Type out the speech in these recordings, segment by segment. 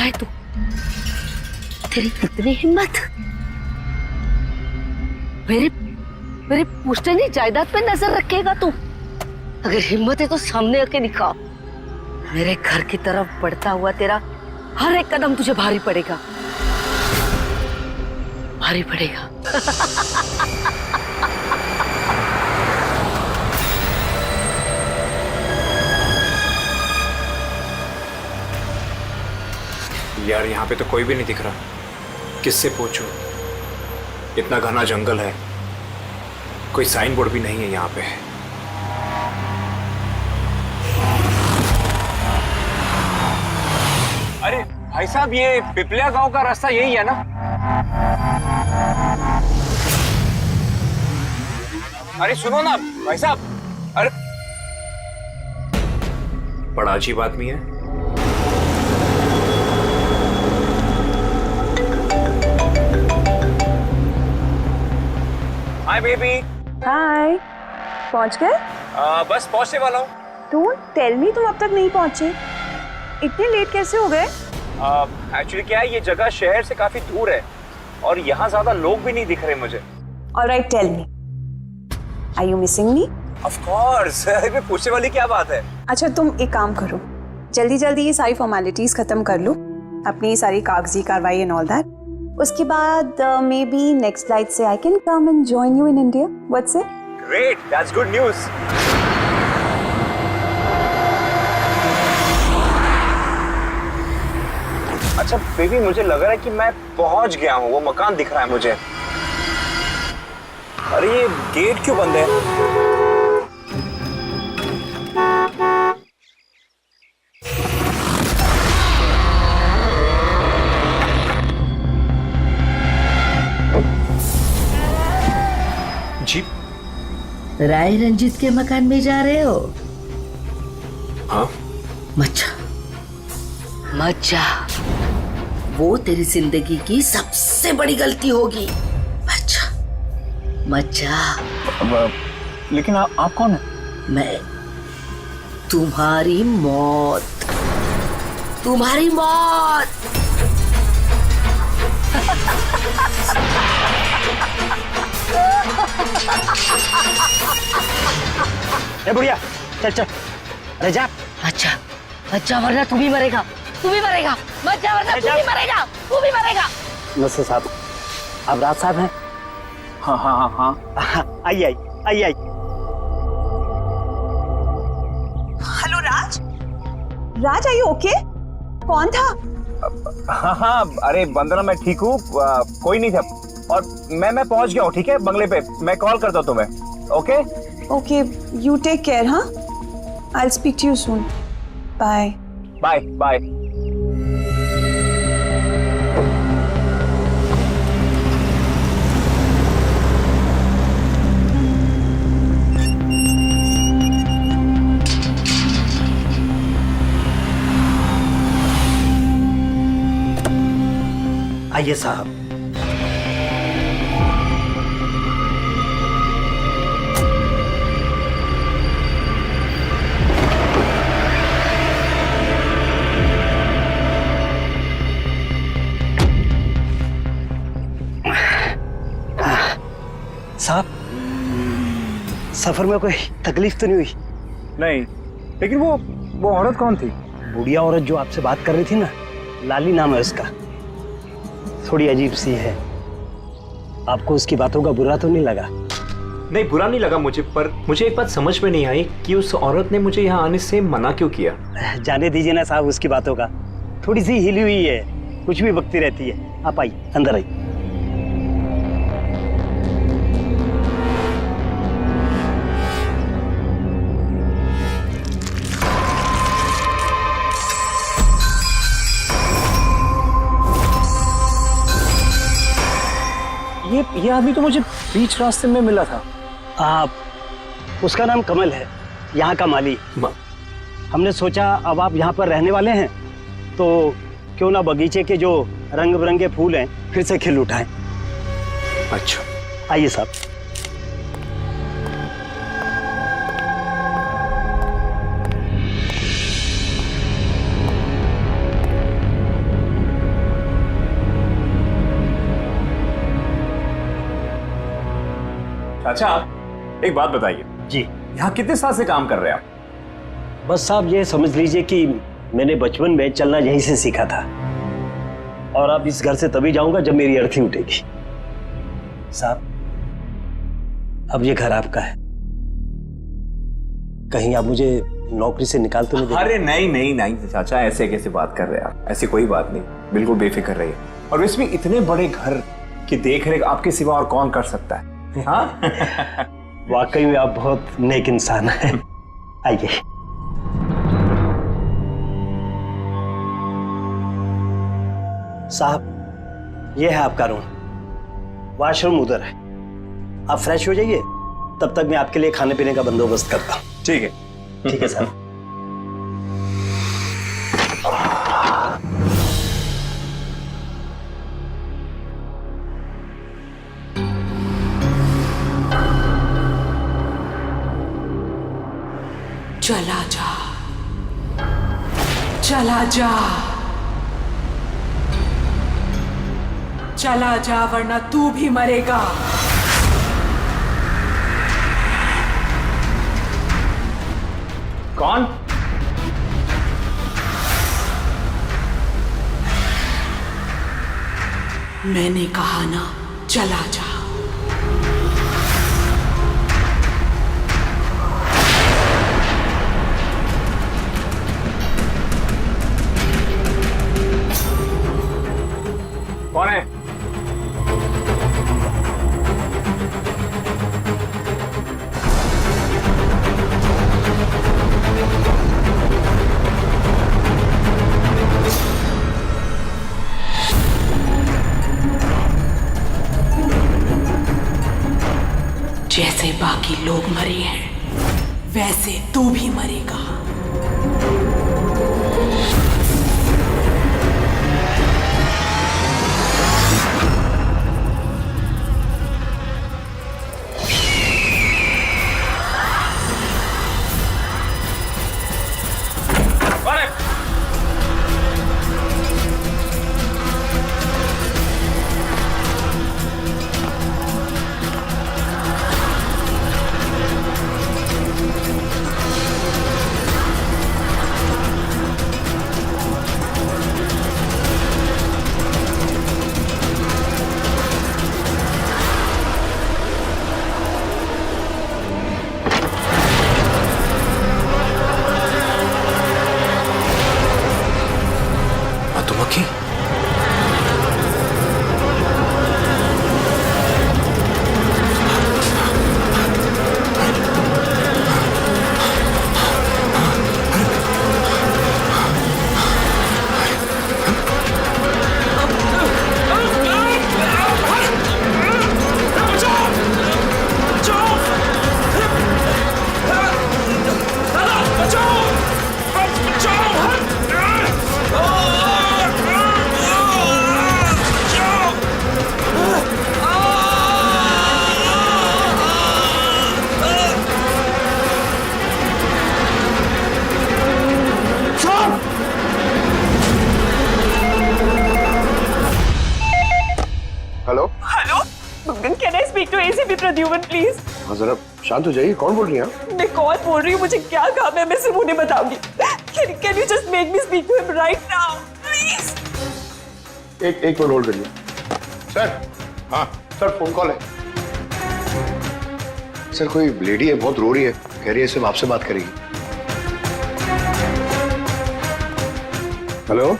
है तू? तेरी कितनी हिम्मत! मेरे मेरे पुश्तैनी जायदाद पे नजर रखेगा तू? अगर हिम्मत है तो सामने आके दिखा। मेरे घर की तरफ बढ़ता हुआ तेरा हर एक कदम तुझे भारी पड़ेगा, भारी पड़ेगा। यार यहाँ पे तो कोई भी नहीं दिख रहा, किससे पूछूं? इतना घना जंगल है, कोई साइन बोर्ड भी नहीं है यहाँ पे। अरे भाई साहब, ये पिपलिया गांव का रास्ता यही है ना? अरे सुनो ना भाई साहब। अरे बड़ा अजीब आदमी है। Hi baby. हाय, पहुंच गए? बस पहुंचने वाला हूँ। डोंट टेल मी तुम अब तक नहीं पहुंचे। इतने लेट कैसे हो गए? एक्चुअली क्या है, ये जगह शहर से काफी दूर है और यहाँ ज्यादा लोग भी नहीं दिख रहे मुझे। Alright, tell me, are you missing me? Of course. इसमें पूछने वाली क्या बात है? अच्छा, तुम एक काम करो, जल्दी जल्दी ये सारी फॉर्मेलिटीज खत्म कर लो, अपनी सारी कागजी कार्रवाई एंड ऑल दैट। उसके बाद मे बी नेक्स्ट फ्लाइट से I can come and join you in India. What's it? Great, that's good news. अच्छा बेबी, मुझे लग रहा है कि मैं पहुंच गया हूँ, वो मकान दिख रहा है मुझे। अरे ये गेट क्यों बंद है? जी? राय रंजीत के मकान में जा रहे हो? हाँ। मत जा, वो तेरी जिंदगी की सबसे बड़ी गलती होगी। मत जा। लेकिन आप कौन है? मैं तुम्हारी मौत, तुम्हारी मौत। ए बुढ़िया, चल चल, अरे जा। अच्छा वरना तू भी मरेगा, तू भी मरेगा। मत जा वरना तू भी मरेगा, तू भी मरेगा। नसर साहब, आप राज साहब हैं? हाँ हाँ हाँ हाँ। आई। Hello Raj, Raj are you okay? कौन था? हाँ, अरे वंदना, मैं ठीक हूँ, कोई नहीं था और मैं पहुंच गया हूँ। ठीक है, बंगले पे मैं कॉल करता हूँ तुम्हें। Okay, you take care. हाँ, I will speak to you soon. Bye bye bye. आइए साहब। साहब, सफर में कोई तकलीफ तो नहीं हुई? नहीं, लेकिन वो औरत कौन थी? बुढ़िया औरत जो आपसे बात कर रही थी ना, लाली नाम है उसका, थोड़ी अजीब सी है। आपको उसकी बातों का बुरा तो नहीं लगा? नहीं, बुरा नहीं लगा मुझे, पर मुझे एक बात समझ में नहीं आई कि उस औरत ने मुझे यहाँ आने से मना क्यों किया। जाने दीजिए ना साहब उसकी बातों का, थोड़ी सी हिली हुई है, कुछ भी बकती रहती है। आप आइए, अंदर आइए। ये आदमी तो मुझे बीच रास्ते में मिला था। उसका नाम कमल है, यहाँ का माली। हमने सोचा अब आप यहाँ पर रहने वाले हैं तो क्यों ना बगीचे के जो रंग बिरंगे फूल हैं फिर से खिल उठाएं। अच्छा, आइए साहब। अच्छा एक बात बताइए जी। यहाँ कितने साल से काम कर रहे हैं आप? बस साहब ये समझ लीजिए कि मैंने बचपन में चलना यहीं से सीखा था, और अब इस घर से तभी जाऊंगा जब मेरी अर्थी उठेगी। साहब अब ये घर आपका है, कहीं आप मुझे नौकरी से निकाल तो नहीं देंगे? अरे नहीं नहीं नहीं चाचा, ऐसे कैसे बात कर रहे हैं आप? ऐसी कोई बात नहीं, बिल्कुल बेफिक्र रहिए। और इसमें इतने बड़े घर की देख रेख आपके सिवा और कौन कर सकता है? हाँ वाकई में आप बहुत नेक इंसान हैं। आइए। साहब ये है आपका रूम, वॉशरूम उधर है, आप फ्रेश हो जाइए, तब तक मैं आपके लिए खाने पीने का बंदोबस्त करता हूँ। ठीक है। ठीक है साहब। चला जा, चला जा, चला जा, वरना तू भी मरेगा। कौन? मैंने कहा ना, चला जा। कौन है? जैसे बाकी लोग मरे हैं, वैसे तू भी मरेगा। मधुमक्खी? Hello hello, can I speak to ACP Pradyuman please? हाँ जरा शांत हो जाइए, कौन बोल रही हैं आप? मैं कौन बोल रही हूँ, मुझे क्या काम है, मैं सिर्फ उन्हें बताऊंगी। Can you just make me speak to him right now please? एक मिनट होल्ड करिए। सर, हाँ सर, फोन कॉल है। सर कोई लेडी है, बहुत रो रही है, कह रही है सिर्फ आपसे बात करेगी। Hello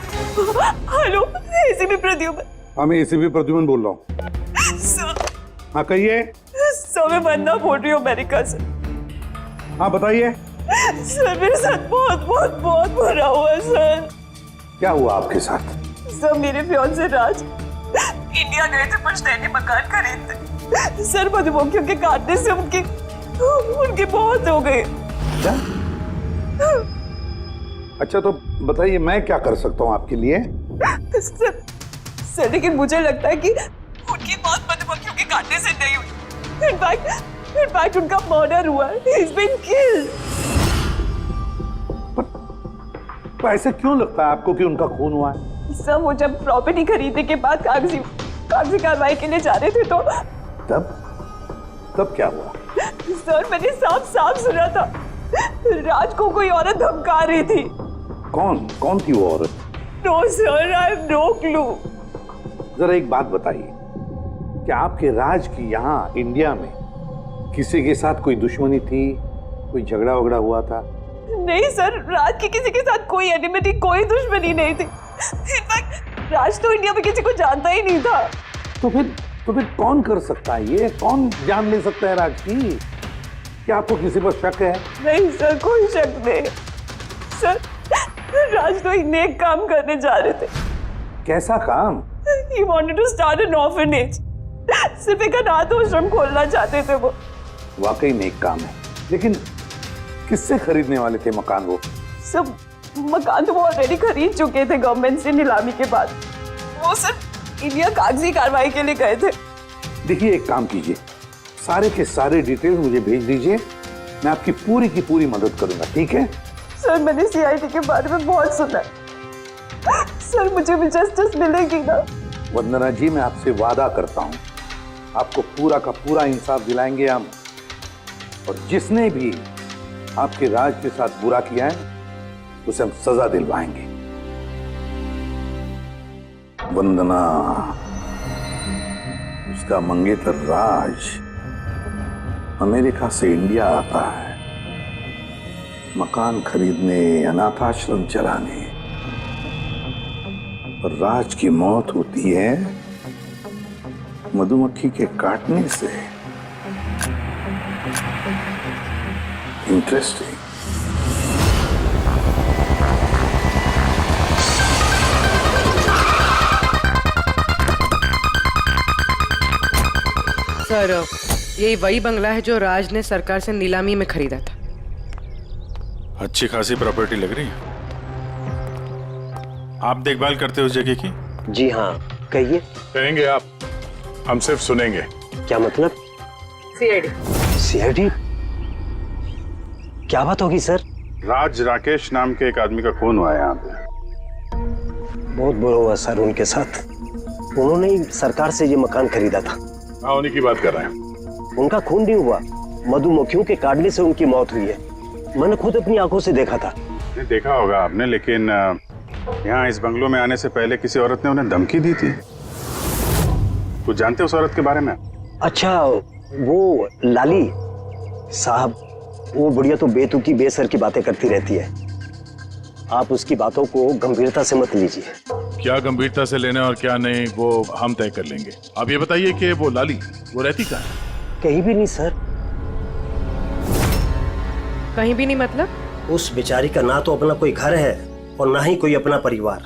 hello, ACP Pradyuman. हाँ मैं एसीपी प्रद्युमन बोल रहा हूँ। सर, हाँ कहिए। सर मैं वंदना बोल रही हूँ अमेरिका से। हाँ बताइए। सर मेरे साथ बहुत बहुत बहुत बुरा हुआ सर। क्या हुआ आपके साथ? सर मेरे फियांसे राज इंडिया गए थे पुश्तैनी मकान खरीदते। सर मधुमक्खियों के काटने से उनकी मौत हो गई। क्या? अच्छा तो बताइए मैं क्या कर सकता हूँ आपके लिए? सर लेकिन मुझे लगता है कि उनकी मौत मधुमक्खियों के काटने से नहीं हुई। इनफैक्ट उनका मर्डर हुआ है। He's been killed. तो ऐसे क्यों लगता है आपको कि उनका खून हुआ है? सर वो जब प्रॉपर्टी खरीदने के बाद कागजी कार्रवाई के लिए जा रहे थे तो तब तब क्या हुआ? सर मैंने साफ साफ सुना था राज को कोई औरत धमका रही थी। कौन थी वो औरत? No sir, I have no clue. जरा एक बात बताइए, क्या आपके राज की यहाँ इंडिया में किसी के साथ कोई दुश्मनी थी, कोई झगड़ा वगड़ा हुआ था? नहीं सर, राज की किसी के साथ कोई एनिमिटी, कोई दुश्मनी नहीं थी। इनफैक्ट राज तो इंडिया में किसी को जानता ही नहीं था। तो फिर कौन कर सकता है ये? कौन जान ले सकता है राज की? क्या आपको किसी पर शक है? नहीं सर, कोई शक नहीं। सर राज तो एक नेक काम करने जा रहे थे। कैसा काम? He wanted to start an orphanage. सिर्फ एक अनाथ आश्रम खोलना चाहते थे वो। वाकई नेक काम है, लेकिन किससे खरीदने वाले थे मकान वो? सब मकान तो वो ऑलरेडी खरीद चुके थे गवर्नमेंट से नीलामी के बाद। वो सिर्फ इंडिया कागजी कार्रवाई के लिए गए थे। देखिए, एक काम कीजिए, सारे के सारे डिटेल्स मुझे भेज दीजिए, मैं आपकी पूरी की पूरी मदद करूंगा, ठीक है? सर मैंने सीआईडी के बारे में बहुत सुना है। सर मुझे भी जस्टिस मिलेगी ना? वंदना जी, मैं आपसे वादा करता हूं, आपको पूरा का पूरा इंसाफ दिलाएंगे हम, और जिसने भी आपके राज के साथ बुरा किया है उसे हम सजा दिलवाएंगे। वंदना, उसका मंगेतर राज अमेरिका से इंडिया आता है मकान खरीदने, अनाथाश्रम चलाने, और राज की मौत होती है मधुमक्खी के काटने से। इंटरेस्टिंग। सर, यही वही बंगला है जो राज ने सरकार से नीलामी में खरीदा था। अच्छी खासी प्रॉपर्टी लग रही है। आप देखभाल करते हो उस जगह की? जी हाँ, कहिए। कहेंगे आप, हम सिर्फ सुनेंगे। क्या मतलब? सीआईडी? क्या बात होगी सर? राज राकेश नाम के एक आदमी का खून हुआ है यहाँ पे। बहुत बुरा हुआ सर उनके साथ। उन्होंने ही सरकार से ये मकान खरीदा था। हाँ, उन्हीं की बात कर रहे हैं। उनका खून नहीं हुआ, मधुमक्खियों के काटने से उनकी मौत हुई है। मैंने खुद अपनी आंखों से देखा था। नहीं देखा होगा आपने, लेकिन यहाँ इस बंगलों में आने से पहले किसी औरत ने उन्हें धमकी दी थी। कुछ जानते हो उस औरत के बारे में? अच्छा, वो लाली साहब, वो बुढ़िया तो बेतुकी बेसर की बातें करती रहती है। आप उसकी बातों को गंभीरता से मत लीजिए। क्या गंभीरता से लेना और क्या नहीं वो हम तय कर लेंगे। आप ये बताइए कि वो लाली वो रहती कहाँ है? कहीं भी नहीं सर। कहीं भी नहीं मतलब? उस बेचारी का ना तो अपना कोई घर है और ना ही कोई अपना परिवार।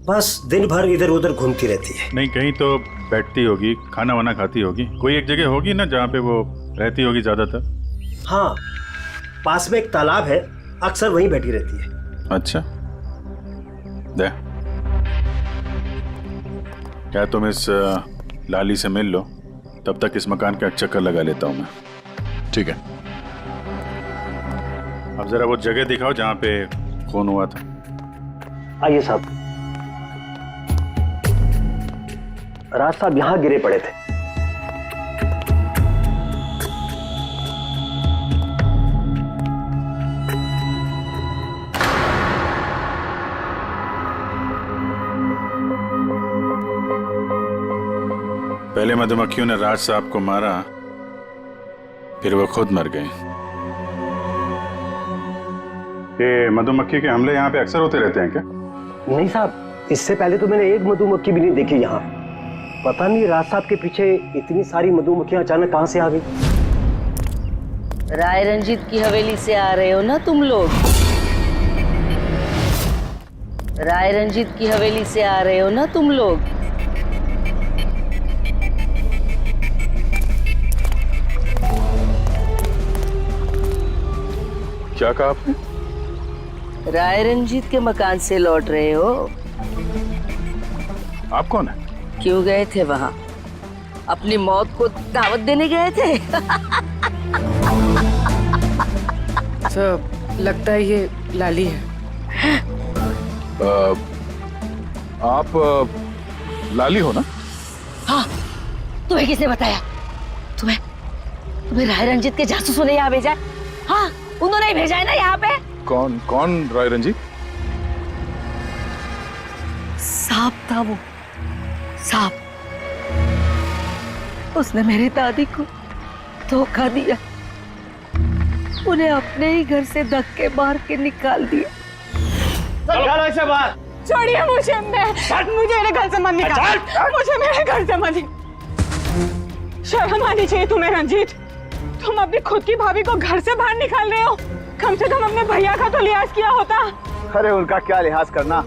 बस दिन भर इधर उधर घूमती रहती है। नहीं, कहीं तो बैठती होगी, खाना वाना खाती होगी। कोई एक जगह होगी ना जहाँ पे वो रहती होगी ज्यादातर। हाँ, पास में एक तालाब है, अक्सर वहीं बैठी रहती है। अच्छा, दे क्या तुम इस लाली से मिल लो, तब तक इस मकान का एक चक्कर लगा लेता हूं मैं। ठीक है, अब जरा वो जगह दिखाओ जहां पे खून हुआ था। आइए साहब। राज साहब यहां गिरे पड़े थे। पहले मधुमक्खियों ने राज साहब को मारा, फिर वो खुद मर गए। ये मधुमक्खी के हमले यहाँ पे अक्सर होते रहते हैं क्या? नहीं साहब, इससे पहले तो मैंने एक मधुमक्खी भी नहीं देखी यहाँ। पता नहीं राज साहब के पीछे इतनी सारी मधुमक्खियां अचानक कहां से आ गई। राय रंजीत की हवेली से आ रहे हो ना तुम लोग? राय रंजीत की हवेली से आ रहे हो ना तुम लोग? क्या कहा आपने? राय रंजीत के मकान से लौट रहे हो? आप कौन है? क्यों गए थे वहां? अपनी मौत को दावत देने गए थे? सर, लगता है ये लाली है। आप लाली हो ना? हाँ, तुम्हें किसने बताया? तुम्हें राय रंजीत के जासूसों ने यहाँ भेजा है? हाँ, उन्होंने ही भेजा है ना यहाँ पे। कौन कौन राय रंजीत? सांप था वो, सांप। उसने मेरी दादी को धोखा दिया, उन्हें अपने ही घर से धक्के मार के निकाल दिया। चलो ऐसे बात। छोड़िए मुझे, मुझे मेरे घर से मत निकाल, मुझे मेरे घर से मत। शर्म आनी चाहिए तुम्हें रंजीत, तुम अपनी खुद की भाभी को घर से बाहर निकाल रहे हो। कम से कम अपने भैया का तो लिहाज किया होता। अरे उनका क्या लिहाज करना,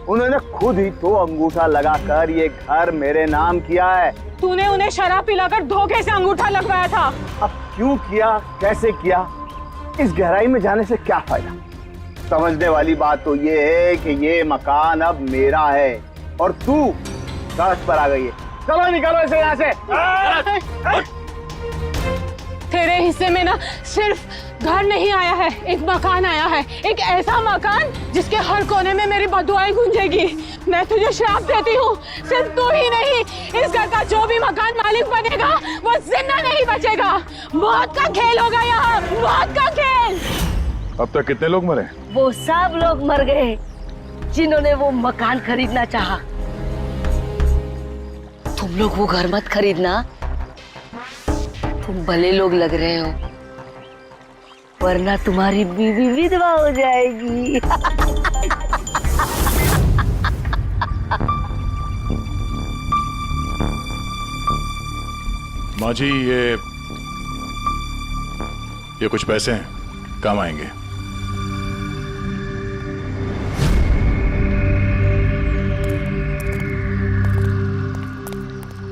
उन्होंने खुद ही तो अंगूठा लगाकर ये घर मेरे नाम किया है। तूने उन्हें शराब पिलाकर धोखे से अंगूठा लगवाया था। अब क्यों किया, कैसे किया, इस गहराई में जाने से क्या फायदा। समझने वाली बात तो ये है कि ये मकान अब मेरा है और तू सड़क पर आ गई है। चलो निकलो इसे यहाँ से। तेरे हिस्से में ना सिर्फ घर नहीं आया है, एक मकान आया है, एक ऐसा मकान जिसके हर कोने में मेरी बदुआएं गूंजेगी। मैं तुझे श्राप देती हूँ, सिर्फ तू ही नहीं, इस घर का जो भी मकान मालिक बनेगा वो जिंदा नहीं बचेगा। मौत का खेल होगा यहाँ, मौत का खेल। अब तक कितने लोग मरे? वो सब लोग मर गए जिन्होंने वो मकान खरीदना चाहा। तुम लोग वो घर मत खरीदना, तुम भले लोग लग रहे हो, वरना तुम्हारी बीवी विधवा हो जाएगी। माँ जी, ये कुछ पैसे हैं, काम आएंगे।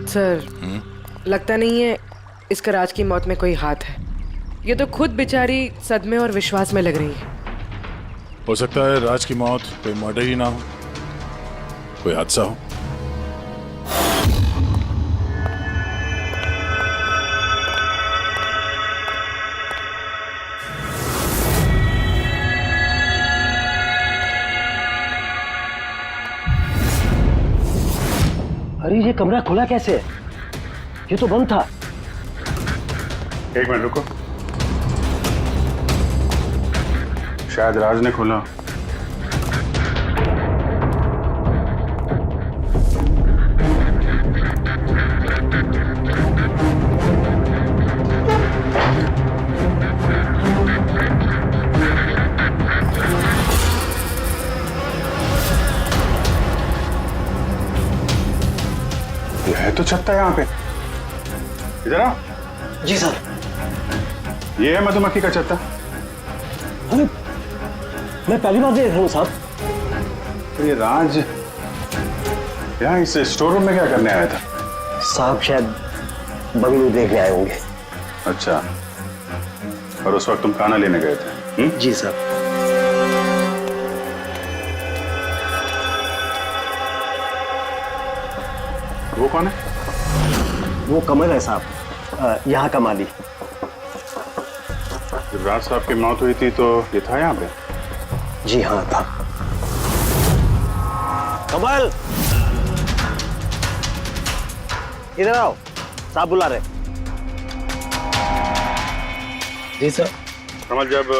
सर, लगता नहीं है इसका राज की मौत में कोई हाथ है। ये तो खुद बेचारी सदमे और विश्वास में लग रही है। हो सकता है राज की मौत कोई मर्डर ही ना हो, कोई हादसा हो। अरे ये कमरा खुला कैसे है? ये तो बंद था। एक मिनट रुको, शायद राज ने खोला। ये है तो छत्ता यहाँ पे। इधर आओ। जी सर। ये है मधुमक्खी का छत्ता। अरे मैं पहली बार देख रहा हूँ साहब। तो ये राज यहाँ इस स्टोर रूम में क्या करने आया था? साहब शायद बंगलू देखने आए होंगे। अच्छा, और उस वक्त तुम खाना लेने गए थे? जी सर। वो कौन है? वो कमल है साहब, यहाँ का माली। जब राज साहब की मौत हुई थी तो ये था यहाँ पे? जी हाँ था। कमल इधर आओ, साहब बुला रहे। जी सर। कमल, जब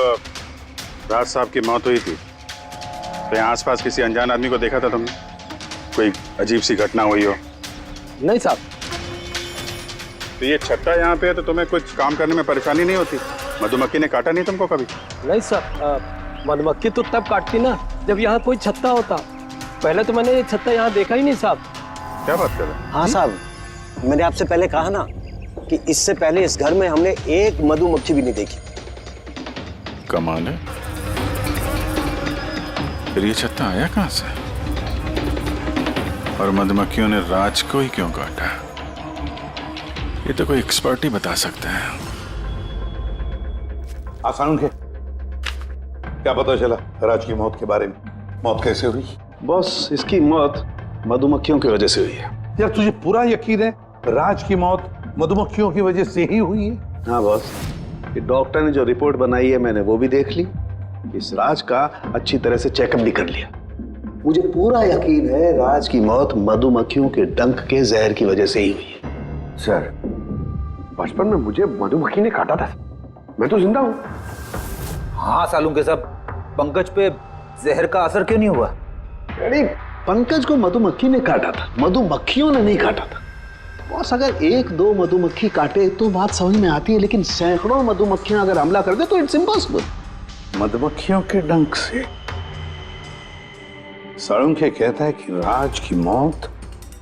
राज साहब की मौत हुई थी तो यहाँ आसपास किसी अनजान आदमी को देखा था तुमने? कोई अजीब सी घटना हुई हो? नहीं साहब। तो ये छत्ता यहाँ पे है तो तुम्हें कुछ काम करने में परेशानी नहीं होती? मधुमक्खी ने काटा नहीं तुमको कभी? नहीं सर, मधुमक्खी तो तब काटती ना जब यहाँ कोई छत्ता होता। पहले तो मैंने ये छत्ता यहाँ देखा ही नहीं साहब। क्या बात कर रहे हैं? हाँ साहब, मैंने आपसे पहले कहा ना कि इससे पहले इस घर में हमने एक मधुमक्खी भी नहीं देखी। कमाल है। फिर ये छत्ता आया कहाँ से? और मधुमक्खियों ने राज को ही क्यों काटा? ये तो कोई एक्सपर्ट ही बता सकता है। आसान उनके क्या पता चला राज की मौत के बारे में? मौत कैसे हुई? बॉस, इसकी मौत मधुमक्खियों की वजह से हुई है। यार तुझे पूरा यकीन है राज की मौत मधुमक्खियों की वजह से ही हुई है? हाँ बॉस, ये डॉक्टर ने जो रिपोर्ट बनाई है मैंने वो भी देख ली, इस राज का अच्छी तरह से चेकअप भी कर लिया। मुझे पूरा यकीन है राज की मौत मधुमक्खियों के डंक के जहर की वजह से ही हुई है। सर, बचपन में मुझे मधुमक्खी ने काटा था, मैं तो जिंदा हूं। हाँ सालू के साहब, पंकज पे जहर का असर क्यों नहीं हुआ? अरे पंकज को मधुमक्खी ने काटा था, मधुमक्खियों ने नहीं काटा था। बॉस अगर एक दो मधुमक्खी काटे तो बात समझ में आती है, लेकिन सैकड़ों मधुमक्खियां अगर हमला कर दे तो इट्स इम्पॉसिबल। मधुमक्खियों के डंक से साळुंखे कहता है कि राज की मौत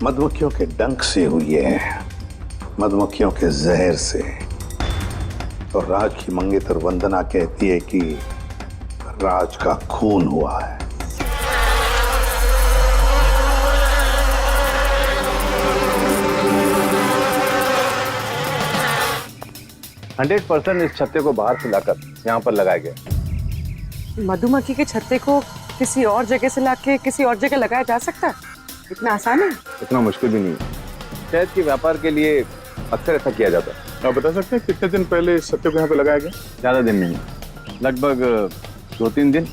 मधुमक्खियों के डंक से हुई है, मधुमक्खियों के जहर से। और राज की मंगेतर वंदना कहती है कि राज का खून हुआ है। इस छत्ते को बाहर से लाकर यहाँ पर लगाया गया। मधुमक्खी के छत्ते को किसी और जगह से लाके किसी और जगह लगाया जा सकता है? इतना आसान है? इतना मुश्किल भी नहीं है। शहद के व्यापार के लिए अक्सर ऐसा किया जाता है। आप बता सकते हैं कितने दिन पहले इस छत्ते को यहाँ पे लगाया गया? ज्यादा दिन नहीं, लगभग 2-3 दिन।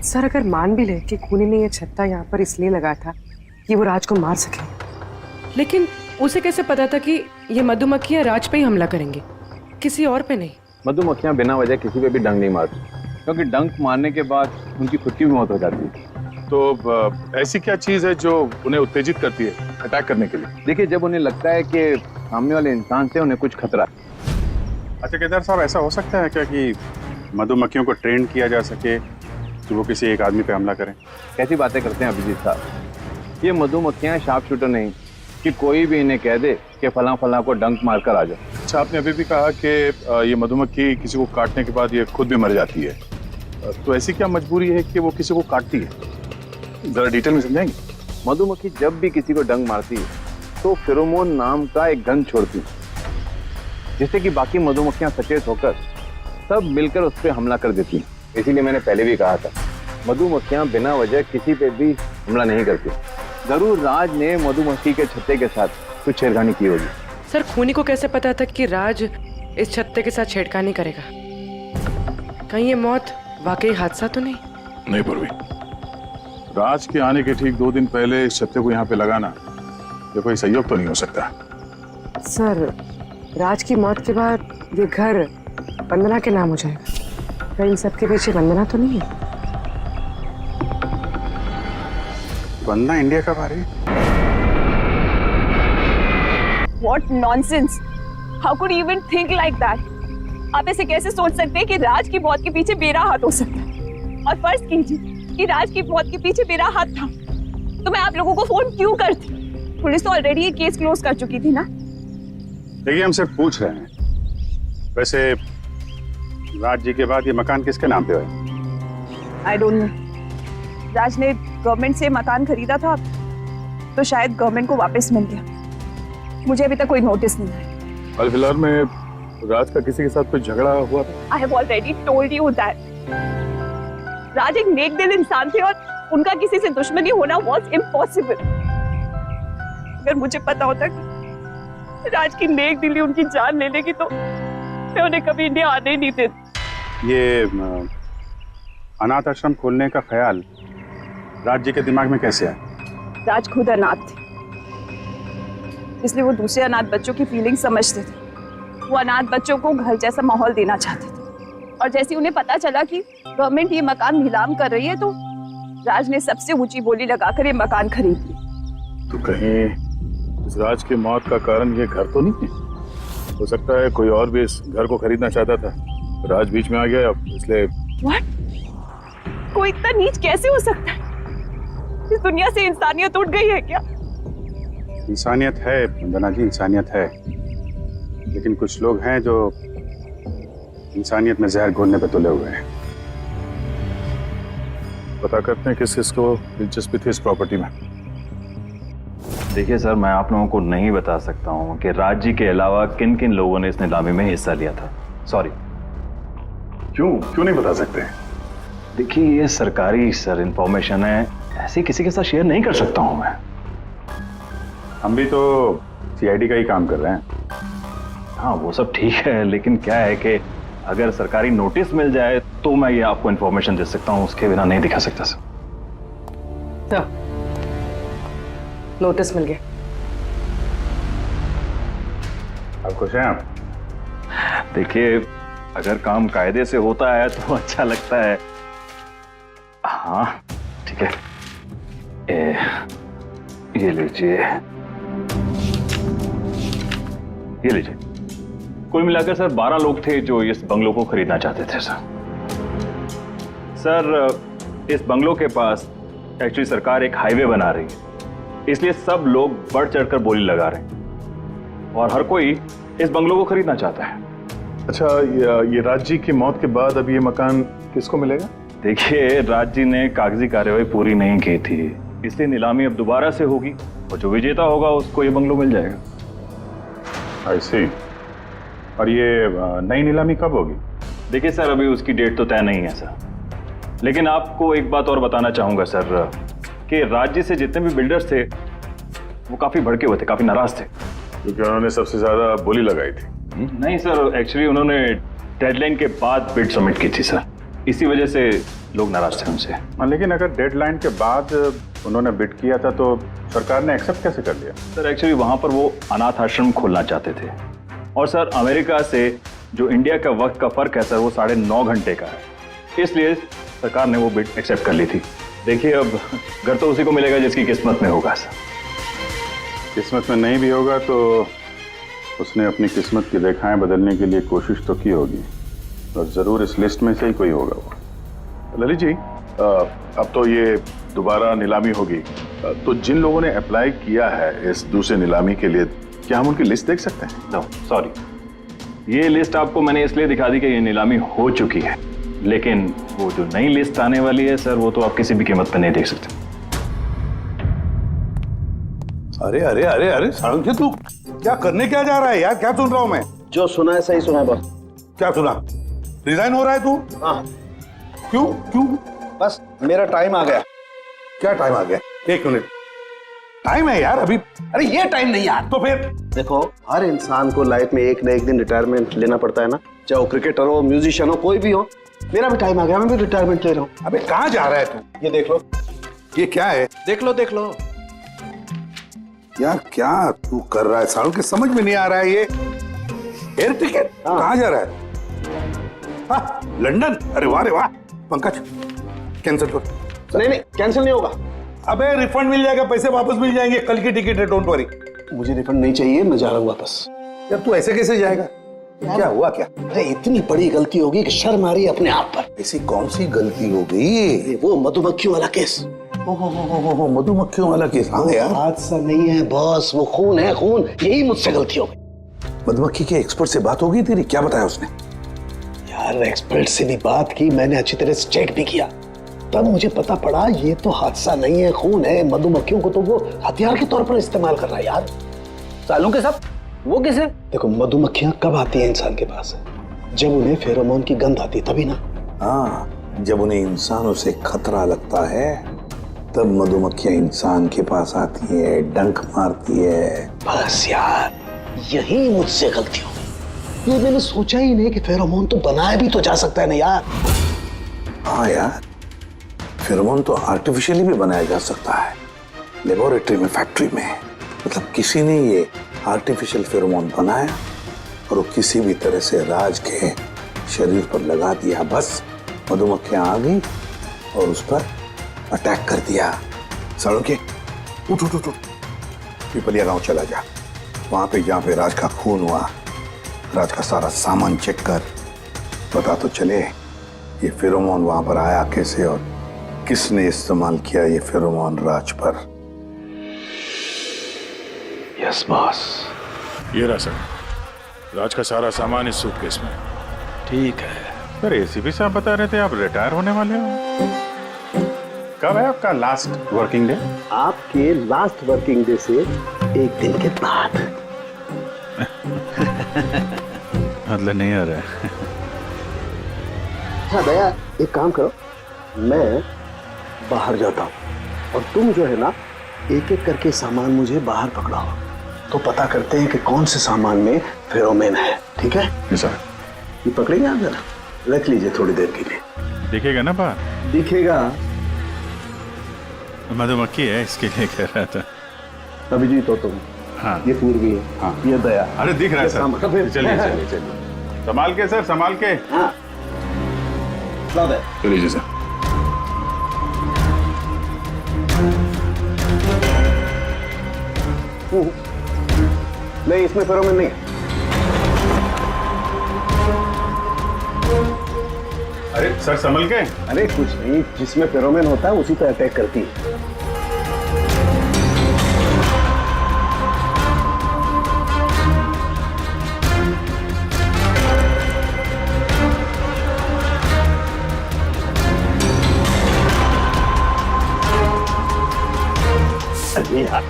सर अगर मान भी ले कि खूनी ने ये छत्ता यहाँ पर इसलिए लगाया था कि वो राज को मार सके, लेकिन उसे कैसे पता था कि ये मधुमक्खियाँ राज पे ही हमला करेंगे, किसी और पे नहीं? मधुमक्खियां बिना वजह किसी पे भी डंक नहीं मारती, क्योंकि डंक मारने के बाद उनकी खुद की भी मौत हो जाती है। तो ऐसी क्या चीज है जो उन्हें उत्तेजित करती है अटैक करने के लिए? देखिए, जब उन्हें लगता है कि सामने वाले इंसान से उन्हें कुछ खतरा है। अच्छा केदार साहब, ऐसा हो सकता है क्या कि मधुमक्खियों को ट्रेन किया जा सके कि वो किसी एक आदमी पे हमला करें? कैसी बातें करते हैं अभिजीत साहब, ये मधुमक्खियां शार्प शूटर नहीं कि कोई भी इन्हें कह दे कि फलां फलां को डंक मारकर आ जाए। अच्छा, आपने अभी भी कहा कि ये मधुमक्खी किसी को काटने के बाद ये खुद भी मर जाती है, तो ऐसी क्या मजबूरी है कि वो किसी को काटती है? जरा डिटेल में समझाएंगे? मधुमक्खी जब भी किसी को डंक मारती है तो फेरोमोन नाम का एक गंध छोड़ती है, जिससे कि बाकी मधुमक्खियां सचेत होकर सब मिलकर उस पर हमला कर देती हैं। इसीलिए मैंने पहले भी कहा था, मधुमक्खियां बिना वजह किसी पे भी हमला नहीं करती। जरूर राज ने मधुमक्खी के छत्ते के साथ कुछ छेड़खानी की होगी। सर खूनी को कैसे पता था कि राज इस छत्ते के साथ छेड़खानी करेगा? कहीं ये मौत वाकई हादसा तो नहीं? नहीं पूर्वी, राज के आने के ठीक 2 दिन पहले इस छत्ते को यहाँ पे लगाना ये कोई संयोग तो नहीं हो सकता। सर राज की मौत के बाद ये घर वंदना के नाम हो जाएगा, कहीं सबके पीछे वंदना तो नहीं है? वंदना इंडिया कब आ रही है? What nonsense! How could you even think like that? आप ऐसे कैसे सोच सकते हैं कि राज की मौत के पीछे मेरा हाथ हो सकता है? और फर्ज कीजिए कि राज की मौत के पीछे मेरा हाथ था, तो मैं आप लोगों को फोन क्यों करती? पुलिस तो ऑलरेडी ये केस क्लोज कर चुकी थी ना। देखिए, हम सिर्फ पूछ रहे हैं। वैसे राज जी के बाद ये मकान किसके नाम पे है? I don't know. राज ने गवर्नमेंट से मकान खरीदा था, तो शायद गवर्नमेंट को वापस मिल गया। मुझे अभी तक कोई नोटिस नहीं आया। हाल फिलहाल में राज का किसी के साथ कोई झगड़ा हुआ था? I have already told you that. राज एक नेक दिल इंसान थे और उनका किसी से दुश्मनी होना was impossible. अगर मुझे पता होता कि राज की नेक दिली उनकी जान ले लेगी तो मैं उन्हें कभी इंडिया आने ही नहीं देती। ये अनाथ आश्रम खोलने का ख्याल राज जी के दिमाग में कैसे आया? राज खुद अनाथ थे, इसलिए वो दूसरे अनाथ बच्चों की फीलिंग समझते थे। वो अनाथ बच्चों को घर जैसा माहौल देना चाहते थे, और जैसे उन्हें पता चला कि गवर्नमेंट ये मकान नीलाम कर रही है तो राज ने सबसे ऊंची बोली लगाकर ये मकान खरीद लिया। तो कहीं इस राज की मौत का कारण ये घर तो नहीं है? हो सकता है कोई और भी इस घर को खरीदना चाहता था, राज बीच में आ गया इसलिए। What? कोई इतना नीच कैसे हो सकता है? इस दुनिया से इंसानियत उठ गई है क्या? इंसानियत है वंदना जी, इंसानियत है, लेकिन कुछ लोग हैं जो इंसानियत में जहर घोलने पे तुले हुए हैं। पता करते हैं किस किस को दिलचस्पी थी इस प्रॉपर्टी में। देखिए सर, मैं आप लोगों को नहीं बता सकता हूँ कि राज जी के अलावा किन किन लोगों ने इस नीलामी में हिस्सा लिया था। सॉरी। क्यों नहीं बता सकते? देखिए, ये सरकारी सर इंफॉर्मेशन है, ऐसे किसी के साथ शेयर नहीं कर सकता हूँ मैं। हम भी तो सीआईडी का ही काम कर रहे हैं। हाँ वो सब ठीक है, लेकिन क्या है कि अगर सरकारी नोटिस मिल जाए तो मैं ये आपको इन्फॉर्मेशन दे सकता हूँ, उसके बिना नहीं दिखा सकता सर। तो नोटिस मिल गया। आप खुश हैं आप? देखिए, अगर काम कायदे से होता है तो अच्छा लगता है। हाँ ठीक है, ये लीजिए, ये लीजिए। कुल मिलाकर सर 12 लोग थे जो इस बंगलों को खरीदना चाहते थे सर। सर इस बंगलों के पास एक्चुअली सरकार एक हाईवे बना रही है, इसलिए सब लोग बढ़ चढ़कर बोली लगा रहे हैं और हर कोई इस बंगलों को खरीदना चाहता है। अच्छा, ये राज जी की मौत के बाद अब ये मकान किसको मिलेगा? देखिए, राज जी ने कागजी कार्यवाही पूरी नहीं की थी, इसलिए नीलामी अब दोबारा से होगी और जो विजेता होगा उसको ये बंगलो मिल जाएगा। आई सी। और ये नई नीलामी कब होगी? देखिए सर, अभी उसकी डेट तो तय नहीं है सर, लेकिन आपको एक बात और बताना चाहूंगा सर कि राज्य से जितने भी बिल्डर्स थे वो काफी भड़के हुए थे, काफी नाराज थे, क्योंकि उन्होंने सबसे ज्यादा बोली लगाई थी। नहीं सर, एक्चुअली उन्होंने डेडलाइन के बाद बिड सबमिट की थी सर, इसी वजह से लोग नाराज थे उनसे। लेकिन अगर डेडलाइन के बाद उन्होंने बिड किया था तो सरकार ने एक्सेप्ट कैसे कर लिया? सर एक्चुअली वहां पर वो अनाथ आश्रम खोलना चाहते थे और सर अमेरिका से जो इंडिया का वक्त का फर्क है सर वो 9.5 घंटे का है, इसलिए सरकार ने वो बिड एक्सेप्ट कर ली थी। देखिए, अब घर तो उसी को मिलेगा जिसकी किस्मत में होगा सर। किस्मत में नहीं भी होगा तो उसने अपनी किस्मत की रेखाएं बदलने के लिए कोशिश तो की होगी और जरूर इस लिस्ट में से ही कोई होगा वो। ललित जी, अब तो ये दोबारा नीलामी होगी, तो जिन लोगों ने अप्लाई किया है इस दूसरे नीलामी के लिए, क्या हम उनकी लिस्ट देख सकते हैं? नो सॉरी, ये लिस्ट आपको मैंने इसलिए दिखा दी कि ये नीलामी हो चुकी है, लेकिन वो जो नई लिस्ट आने वाली है सर वो तो आप किसी भी कीमत पर नहीं देख सकते। अरे अरे अरे अरे साळुंखे, तू क्या करने क्या जा रहा है यार? क्या सुन रहा हूं मैं? जो सुना है सही सुना है बॉस। क्या सुना? रिजाइन हो रहा है तू? हाँ। क्यों क्यों? बस मेरा टाइम आ गया। क्या टाइम आ गया? 1 मिनट टाइम है यार अभी। अरे ये टाइम नहीं यार। तो फिर देखो, हर इंसान को लाइफ में एक न एक दिन रिटायरमेंट लेना पड़ता है ना, चाहे वो क्रिकेटर हो, म्यूजिशियन हो, कोई भी हो। मेरा भी टाइम आ गया, मैं भी रिटायरमेंट ले रहा हूँ। अबे कहाँ जा रहा है तू? ये देख लो। ये क्या है? देख लो देख लो। यार क्या तू कर रहा है साळुंखे? समझ में नहीं आ रहा है ये। एयर टिकट कहाँ जा रहा है? हाँ, लंदन। अरे वाह रे वाह। पंकज कैंसिल कर। नहीं कैंसिल नहीं होगा। अबे रिफंड मिल जाएगा, पैसे वापस मिल जाएंगे, कल की टिकट है, डोंट वरी। मुझे रिफंड नहीं चाहिए, मैं जा रहा हूँ वापस। यार तू ऐसे कैसे जाएगा? क्या हुआ क्या? अरे इतनी बड़ी गलती होगी कि शर्म आ रही है अपने आप पर। ऐसी कौन सी गलती हो गई? वो मधुमक्खियों वाला केस। मधुमक्खियों वाला केस? हाँ यार, हादसा नहीं है बॉस, वो खून है खून। यही मुझसे गलती हो गई। मधुमक्खी के एक्सपर्ट से बात होगी तेरी? क्या बताया उसने? यार एक्सपर्ट से भी बात की मैंने, अच्छी तरह से चेक भी किया, तब मुझे पता पड़ा ये तो हादसा नहीं है, खून है। मधुमक्खियों को तो वो हथियार के तौर पर इस्तेमाल कर रहा है यार। सालों के सब वो किसे? देखो, मधुमक्खियां कब आती हैं इंसान के पास? जब उन्हें फेरोमोन की गंध आती तभी ना। हाँ, जब उन्हें इंसानों से खतरा लगता है तब मधुमक्खियां इंसान के पास आती है, डंक मारती है। बस यार, यही मुझसे गलती हो गई। ये मैंने सोचा ही नहीं कि फेरोमोन तो बनाया भी तो जा सकता है ना यार। हाँ यार, फेरोमोन तो आर्टिफिशियली भी बनाया जा सकता है, लेबोरेटरी में, फैक्ट्री में। मतलब किसी ने ये आर्टिफिशियल फेरोमोन बनाया और वो किसी भी तरह से राज के शरीर पर लगा दिया, बस मधुमक्खियां आ गई और उस पर अटैक कर दिया। साळुंखे उठ उठ उठ, पिपलिया गांव चला जा। वहां पे जहां पे राज का खून हुआ, राज का सारा सामान चेक कर, पता तो चले ये फेरोमोन वहां पर आया कैसे और किसने इस्तेमाल किया ये फेरोमोन राज पर। Yes boss. ये रहा सर, राज का सारा सामान इस सूटकेस में। ठीक है। सर एसीपी साहब बता रहे थे आप रिटायर होने वाले हो, कब है आपका लास्ट वर्किंग डे? आपके लास्ट वर्किंग डे से 1 दिन के बाद। मतलब नहीं आ रहा है। अच्छा दया, एक काम करो, मैं बाहर जाता हूँ और तुम जो है ना एक एक करके सामान मुझे बाहर पकड़ाओ, तो पता करते हैं कि कौन से सामान में फेरोमोन है। ठीक है सर? ये पकड़ेंगे आप? जरा रख लीजिए थोड़ी देर के लिए। दिखेगा ना बाहर? दिखेगा। मधुमक्खी है इसके लिए कह रहा था। अभिजीत हो तुम? हाँ ये पूर्वी है, हाँ ये दया। अरे दिख रहा है सर। सामने। चलिए चलिए चलिए, संभाल के सर, संभाल के। हाँ चलिए सर। नहीं, इसमें फेरोमोन नहीं है। अरे सर संभल के। अरे कुछ नहीं, जिसमें फेरोमोन होता है उसी पे अटैक करती है। अरे यार,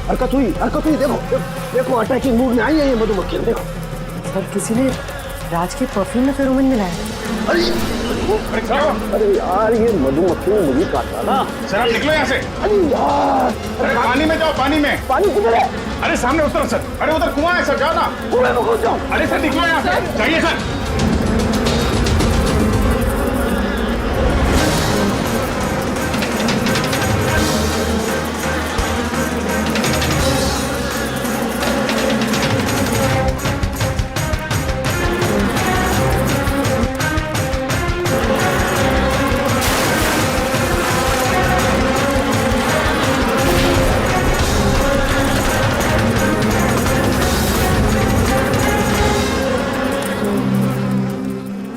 हरकत हुई, देखो देखो, अटैकिंग मूड में आई है ये मधुमक्खी, देखो। सर किसी ने राज के परफ्यूम में फेरोमोन मिलाया। अरे यार, ये मधुमक्खी ने मुझे काटा ना। सर आप निकलो यहाँ से। अरे यार, अरे पानी में जाओ, पानी में। पानी किधर है? अरे सामने उस तरफ सर। अरे उधर कुआं है सर, जाओ ना। कुएं में घुस जाओ। अरे सर निकलो यहाँ से, जाइए सर।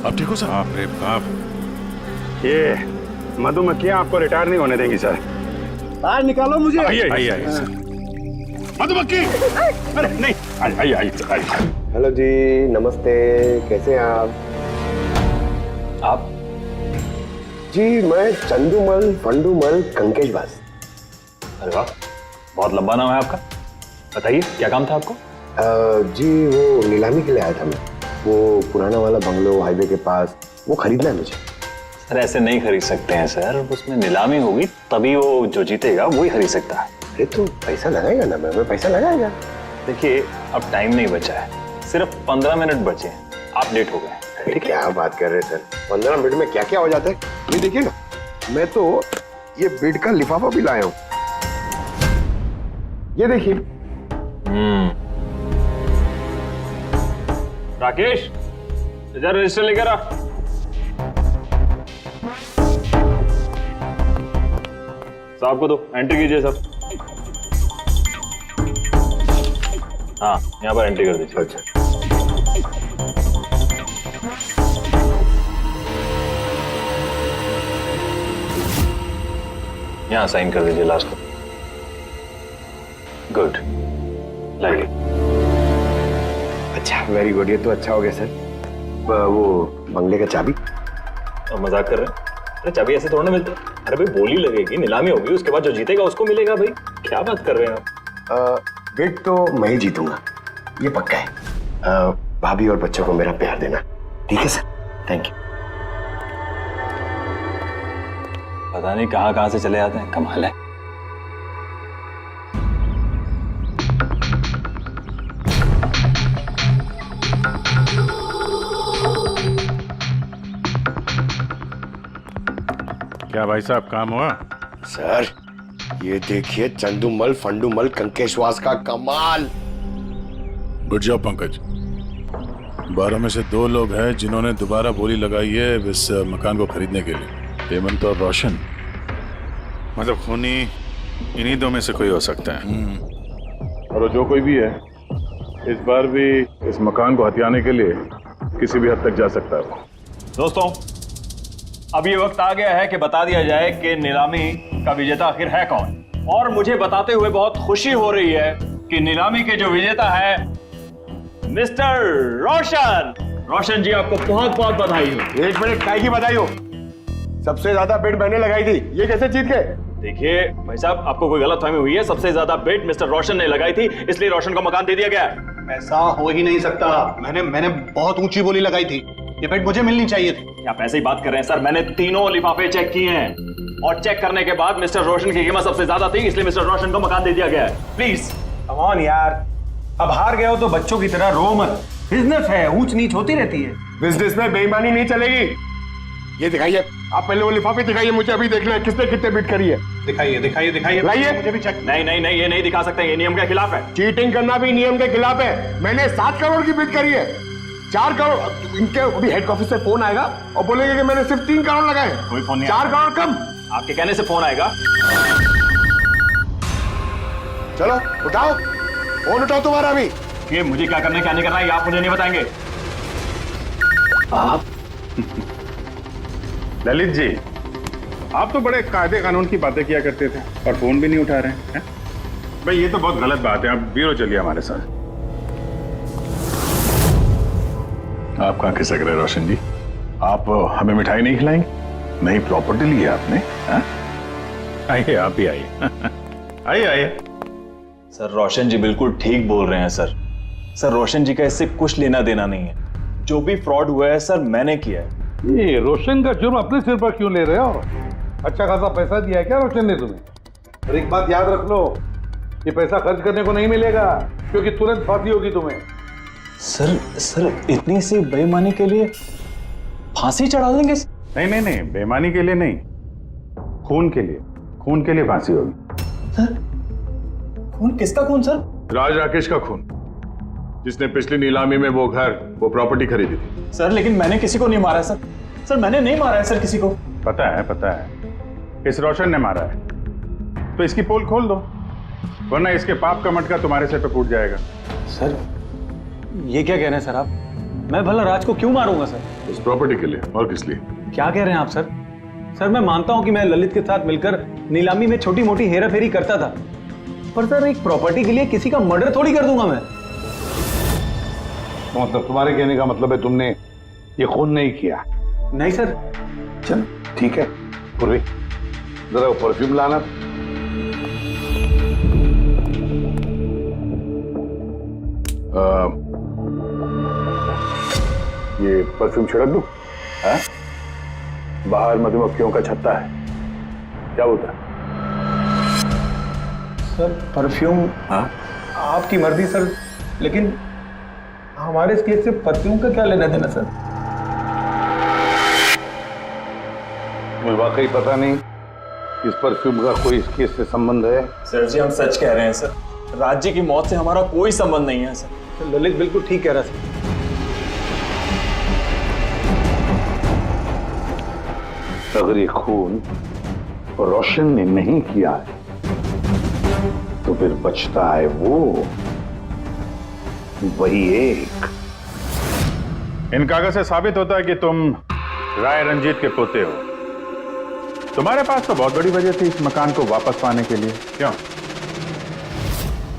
आप ठीक हो सर? बाप रे बाप, ये मधुमक्खियां आपको रिटायर नहीं होने देंगी सर। बाहर निकालो मुझे। आइए आइए आइए सर। मधुमक्खी, अरे नहीं, आइए आइए आइए। हेलो जी, नमस्ते, कैसे हैं आप? जी मैं चंदूमल फंडूमल कंकेशवास। अरे वाह, बहुत लंबा नाम है आपका। बताइए क्या काम था आपको? जी वो नीलामी के लिए आया था मैं, वो पुराना वाला बंगलो हाईवे के पास, वो खरीदना है मुझे। सर ऐसे नहीं खरीद सकते हैं सर, उसमें नीलामी होगी तभी वो जो जीतेगा वही खरीद सकता है। अरे तो पैसा लगाएगा ना, मैं पैसा लगाएगा। देखिए अब टाइम नहीं बचा है, सिर्फ 15 मिनट बचे हैं, आप लेट हो गए। अरे क्या बात कर रहे हैं सर, 15 मिनट में क्या क्या हो जाता है। ये देखिए ना, मैं तो ये बेड का लिफाफा भी लाया हूँ, ये देखिए। राकेश इधर रजिस्टर लेकर आ। साहब को दो, एंट्री कीजिए साहब। हाँ यहाँ पर एंट्री कर दीजिए। अच्छा, यहाँ साइन कर दीजिए लास्ट को। Good, like. अच्छा वेरी गुड, ये तो अच्छा हो गया सर। वो बंगले का चाबी? और मजाक कर रहे हैं? अरे चाबी ऐसे थोड़ा ना मिलता है। अरे भाई बोली लगेगी, नीलामी होगी, उसके बाद जो जीतेगा उसको मिलेगा। भाई क्या बात कर रहे हैं आप? बेट तो मैं ही जीतूंगा, ये पक्का है। भाभी और बच्चों को मेरा प्यार देना, ठीक है सर? Thank you. पता नहीं कहाँ से चले आते हैं, कमाल है। क्या भाई साहब काम हुआ? सर ये देखिए, चंदूमल फंडूमल कंकेशवास का कमाल। बैठ जाओ पंकज। 12 में से 2 लोग हैं जिन्होंने दोबारा बोली लगाई है इस मकान को खरीदने के लिए, हेमंत और रोशन। मतलब खूनी इन्हीं 2 में से कोई हो सकता है। और जो कोई भी है, इस बार भी इस मकान को हथियाने के लिए किसी भी हद तक जा सकता है। दोस्तों अब ये वक्त आ गया है कि बता दिया जाए कि नीलामी का विजेता आखिर है कौन। और मुझे बताते हुए बहुत खुशी हो रही है कि नीलामी के जो विजेता है मिस्टर रोशन। रोशन जी आपको बहुत बहुत बधाई हो। 1 मिनट, काय की बधाई हो? सबसे ज्यादा बेट मैंने लगाई थी, ये कैसे जीत गए? देखिए भाई साहब, आपको कोई गलतफहमी हुई है। सबसे ज्यादा बेट मिस्टर रोशन ने लगाई थी, इसलिए रोशन को मकान दे दिया गया। ऐसा हो ही नहीं सकता। मैंने बहुत ऊंची बोली लगाई थी, ये बेट मुझे मिलनी चाहिए थी। आप ऐसे ही बात कर रहे हैं सर, मैंने तीनों लिफाफे चेक किए हैं और चेक करने के बाद मिस्टर रोशन की कीमत सबसे ज्यादा थी, इसलिए मिस्टर रोशन को मकान दे दिया गया है। प्लीज कम ऑन यार, अब हार गए हो तो बच्चों की तरह रो मत। बिजनेस है, ऊंच नीच होती रहती है। बिजनेस में बेईमानी नहीं चलेगी। ये दिखाइए, आप पहले वो लिफाफे दिखाइए, मुझे अभी देखना है किसने कितने बिट करी है। दिखाइए दिखाइए दिखाइए, लाइए मुझे भी चेक। नहीं नहीं नहीं, ये नहीं दिखा सकते, ये नियम के खिलाफ है। चीटिंग करना भी नियम के खिलाफ है। मैंने 7 करोड़ की बिट करी है, 4 करोड़। इनके अभी हेड ऑफिस से फोन आएगा और बोलेंगे कि मैंने सिर्फ 3 करोड़ लगाए। कोई फोन नहीं, 4 करोड़ कम। आपके कहने से फोन आएगा। चलो उठाओ, फोन उठाओ तुम्हारा भी। ये मुझे क्या करना है क्या नहीं करना है, ये आप मुझे नहीं बताएंगे। आप ललित जी, आप तो बड़े कायदे कानून की बातें किया करते थे और फोन भी नहीं उठा रहे हैं। भाई ये तो बहुत गलत बात है। आप ब्यूरो चलिए हमारे साथ। आप कहाँ खिसक रहे रोशन जी? आप हमें मिठाई नहीं खिलाएंगे? नई प्रॉपर्टी ली है आपने? आइए, आप ही आइए। आइए आइए। सर रोशन जी बिल्कुल ठीक बोल रहे हैं सर। सर रोशन जी का इससे कुछ लेना देना नहीं है। जो भी फ्रॉड हुआ है सर मैंने किया है। ये रोशन का जुर्म अपने सिर पर क्यों ले रहे हो? अच्छा खासा पैसा दिया है क्या रोशन ने तुम्हें? और एक बात याद रख लो, ये पैसा खर्च करने को नहीं मिलेगा, क्योंकि तुरंत फांसी होगी तुम्हें। सर इतनी सी बेईमानी के लिए फांसी चढ़ा देंगे? नहीं नहीं नहीं, बेईमानी के लिए नहीं, खून के लिए। खून के लिए फांसी होगी। सर खून? किसका खून सर? राज राकेश का खून, जिसने पिछली नीलामी में वो घर, वो प्रॉपर्टी खरीदी थी। सर लेकिन मैंने किसी को नहीं मारा है सर। सर मैंने नहीं मारा है सर किसी को। पता है, इस रोशन ने मारा है। तो इसकी पोल खोल दो, वरना इसके पाप का मटका तुम्हारे सिर पे फूट जाएगा। सर ये क्या कह रहे हैं सर आप? मैं भला राज को क्यों मारूंगा सर? इस प्रॉपर्टी के लिए, और किस लिए? क्या कह रहे हैं आप सर? सर मैं मानता हूं कि मैं ललित के साथ मिलकर नीलामी में छोटी मोटी हेरा फेरी करता था, पर सर एक प्रॉपर्टी के लिए किसी का मर्डर थोड़ी कर दूंगा मैं। तो मतलब तुम्हारे कहने का मतलब है तुमने ये खून नहीं किया? नहीं सर। चल ठीक है, पूर्वी जरा वो परफ्यूम लाना। ये परफ्यूम छिड़क दूं? हाँ? बाहर मधुमक्खियों का छत्ता है, क्या बोलता है? Sir perfume? हाँ? आपकी मर्जी सर, लेकिन हमारे इस केस से परफ्यूम का क्या लेना देना सर? मुझे वाकई पता नहीं इस परफ्यूम का कोई इस केस से संबंध है। सर जी हम सच कह रहे हैं सर, राज्य की मौत से हमारा कोई संबंध नहीं है सर। ललित बिल्कुल ठीक कह रहा सर। अगर ये खून रोशन ने नहीं किया है तो फिर बचता है वही एक। इन कागज से साबित होता है कि तुम राय रंजीत के पोते हो। तुम्हारे पास तो बहुत बड़ी वजह थी इस मकान को वापस पाने के लिए, क्यों?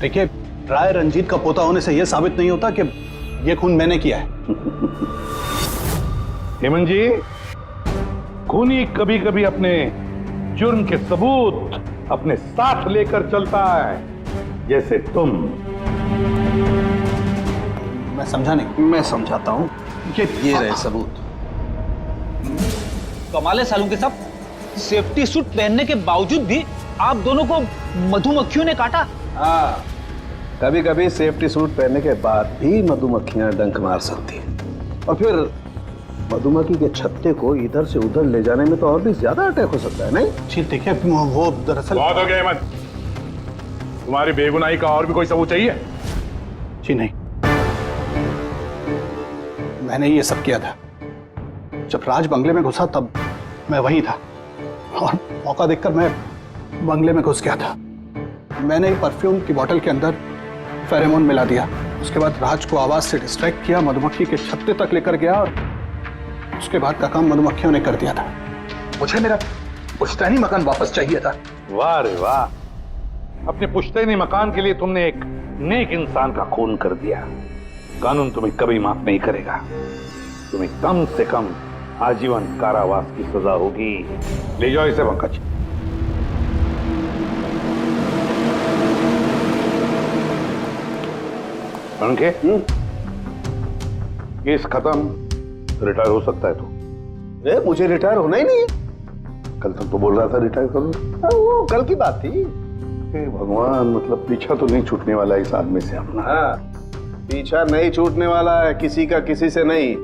देखिए, राय रंजीत का पोता होने से यह साबित नहीं होता कि यह खून मैंने किया है। हेमंत जी, खूनी कभी कभी अपने जुर्म के सबूत अपने साथ लेकर चलता है, जैसे तुम। मैं समझा नहीं। मैं समझाता हूं। ये रहे सबूत। कमाल है सालू के साहब, सेफ्टी सूट पहनने के बावजूद भी आप दोनों को मधुमक्खियों ने काटा। हाँ, कभी कभी सेफ्टी सूट पहनने के बाद भी मधुमक्खियां डंक मार सकती हैं, और फिर मधुमक्खी के छत्ते को इधर से उधर ले जाने में तो और भी ज्यादा अटैक हो सकता है, नहीं? जी देखिए, वो दरअसल बहुत हो गया हेमंत, तुम्हारी बेगुनाही का और भी कोई सबूत चाहिए? जी नहीं, मैंने ये सब किया था। जब राज बंगले में घुसा तब मैं वहीं था, और मौका देखकर मैं बंगले में घुस गया था। मैंने परफ्यूम की बोतल के अंदर फेरोमोन मिला दिया। उसके बाद राज को आवाज से डिस्ट्रैक्ट किया, मधुमक्खी के छत्ते तक लेकर गया, और उसके बाद का काम मधुमक्खियों ने कर दिया था। मुझे मेरा पुश्तैनी मकान वापस चाहिए था। वाह रे वाह, अपने पुश्तैनी मकान के लिए तुमने एक नेक इंसान का खून कर दिया। कानून तुम्हें कभी माफ नहीं करेगा। तुम्हें कम से कम आजीवन कारावास की सजा होगी। ले जाओ इसे पंकज। पंखे, केस खत्म, रिटायर हो सकता है तू। मुझे रिटायर होना ही नहीं है। कल तक तो बोल रहा था रिटायर करो। वो कल की बात थी। भगवान, मतलब पीछा तो नहीं छूटने वाला इस आदमी से अपना। पीछा नहीं छूटने वाला है किसी का किसी से नहीं।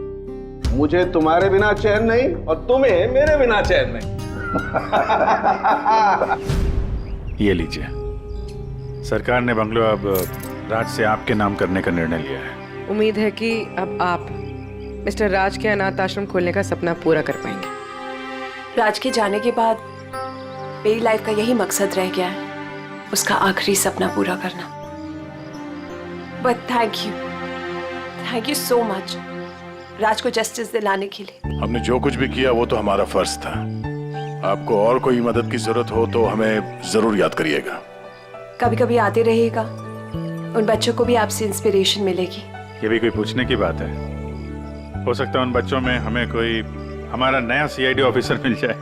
मुझे तुम्हारे बिना चैन नहीं और तुम्हें मेरे बिना चैन नहीं। ये लीजिए, सरकार ने बंगलो अब राज से आपके नाम करने का निर्णय लिया है। उम्मीद है कि अब आप मिस्टर राज के अनाथ आश्रम खोलने का सपना पूरा कर पाएंगे। राज के जाने के बाद मेरी लाइफ का यही मकसद रह गया है, उसका आखिरी सपना पूरा करना। But thank you so much Raj को जस्टिस दिलाने के लिए। हमने जो कुछ भी किया वो तो हमारा फर्ज था। आपको और कोई मदद की जरूरत हो तो हमें जरूर याद करिएगा। कभी कभी आते रहेगा, उन बच्चों को भी आपसे इंस्पिरेशन मिलेगी। ये भी कोई पूछने की बात है? हो सकता है उन बच्चों में हमें कोई हमारा नया सीआईडी ऑफिसर मिल जाए।